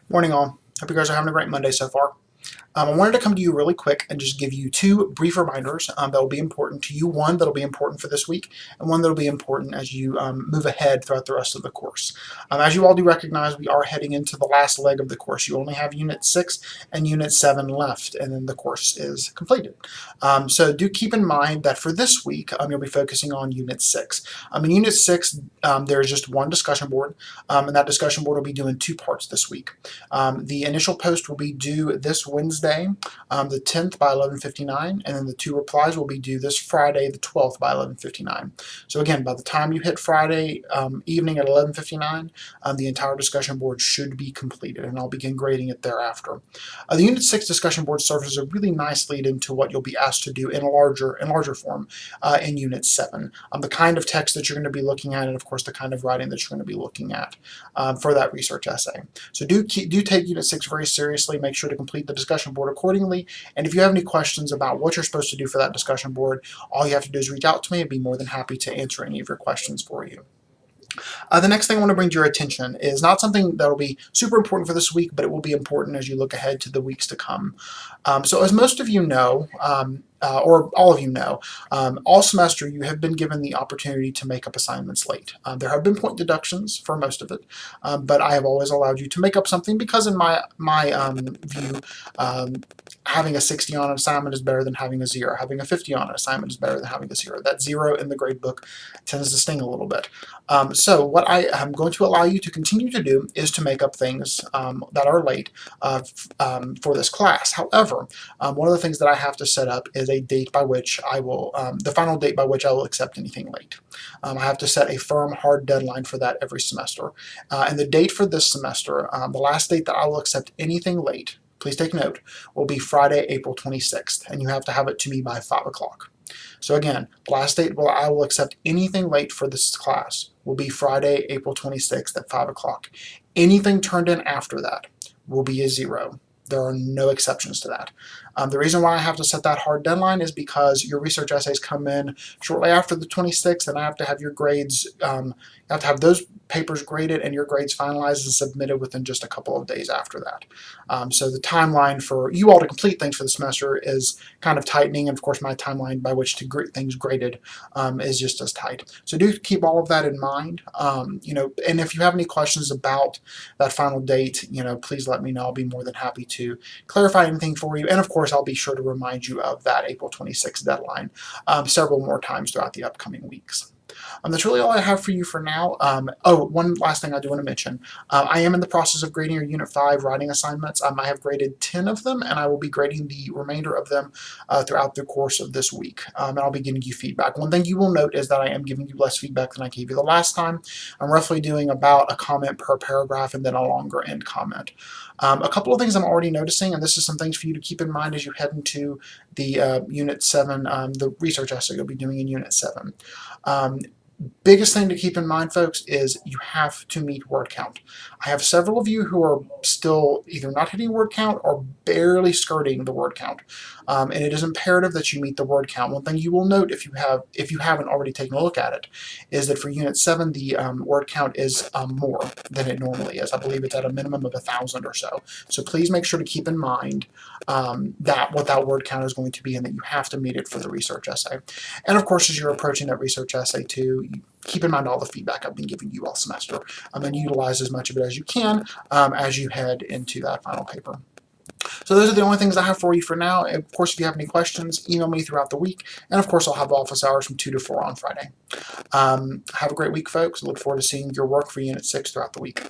Morning all. Hope you guys are having a great Monday so far. I wanted to come to you really quick and just give you two brief reminders that will be important to you. One that'll be important for this week, and one that'll be important as you move ahead throughout the rest of the course. As you all do recognize, we are heading into the last leg of the course. You only have Unit 6 and Unit 7 left, and then the course is completed. So do keep in mind that for this week, you'll be focusing on Unit 6. In Unit 6, there's just one discussion board, and that discussion board will be doing two parts this week. The initial post will be due this Wednesday, the 10th by 11:59, and then the two replies will be due this Friday, the 12th by 11:59. So again, by the time you hit Friday evening at 11:59, the entire discussion board should be completed, and I'll begin grading it thereafter. The Unit 6 discussion board serves as a really nice lead into what you'll be asked to do in larger form in Unit 7. The kind of text that you're going to be looking at, and of course the kind of writing that you're going to be looking at for that research essay. So do take Unit 6 very seriously. Make sure to complete the discussion board accordingly. And if you have any questions about what you're supposed to do for that discussion board, all you have to do is reach out to me. I'd be more than happy to answer any of your questions for you. The next thing I want to bring to your attention is not something that will be super important for this week, but it will be important as you look ahead to the weeks to come. So as most of you know, or all of you know, all semester you have been given the opportunity to make up assignments late. There have been point deductions for most of it, but I have always allowed you to make up something because in my view, having a 60 on an assignment is better than having a 0. Having a 50 on an assignment is better than having a 0. That 0 in the grade book tends to sting a little bit. So what I am going to allow you to continue to do is to make up things that are late for this class. However, one of the things that I have to set up is a date by which I will, the final date by which I will accept anything late. I have to set a firm, hard deadline for that every semester. And the date for this semester, the last date that I will accept anything late, please take note, will be Friday, April 26th, and you have to have it to me by 5 o'clock. So again, the last date where I will accept anything late for this class will be Friday, April 26th at 5 o'clock. Anything turned in after that will be a 0. There are no exceptions to that. The reason why I have to set that hard deadline is because your research essays come in shortly after the 26th, and I have to have your grades, you have to have those papers graded and your grades finalized and submitted within just a couple of days after that. So the timeline for you all to complete things for the semester is kind of tightening, and of course my timeline by which to get things graded is just as tight. So do keep all of that in mind. And if you have any questions about that final date, please let me know. I'll be more than happy to clarify anything for you. And of course, I'll be sure to remind you of that April 26th deadline several more times throughout the upcoming weeks. That's really all I have for you for now. One last thing I do want to mention. I am in the process of grading your Unit 5 writing assignments. I have graded 10 of them, and I will be grading the remainder of them throughout the course of this week. And I'll be giving you feedback. One thing you will note is that I am giving you less feedback than I gave you the last time. I'm roughly doing about a comment per paragraph and then a longer end comment. A couple of things I'm already noticing, and this is some things for you to keep in mind as you head into the Unit 7, the research essay you'll be doing in Unit 7. Biggest thing to keep in mind, folks, is you have to meet word count. I have several of you who are still either not hitting word count or barely skirting the word count. And it is imperative that you meet the word count. One thing you will note if you haven't already taken a look at it is that for Unit 7 the word count is more than it normally is. I believe it's at a minimum of 1,000 or so. So please make sure to keep in mind that what that word count is going to be and that you have to meet it for the research essay. And of course, as you're approaching that research essay too, keep in mind all the feedback I've been giving you all semester and utilize as much of it as you can as you head into that final paper. So those are the only things I have for you for now. Of course, if you have any questions, email me throughout the week. And of course, I'll have office hours from 2 to 4 on Friday. Have a great week, folks. Look forward to seeing your work for Unit 6 throughout the week.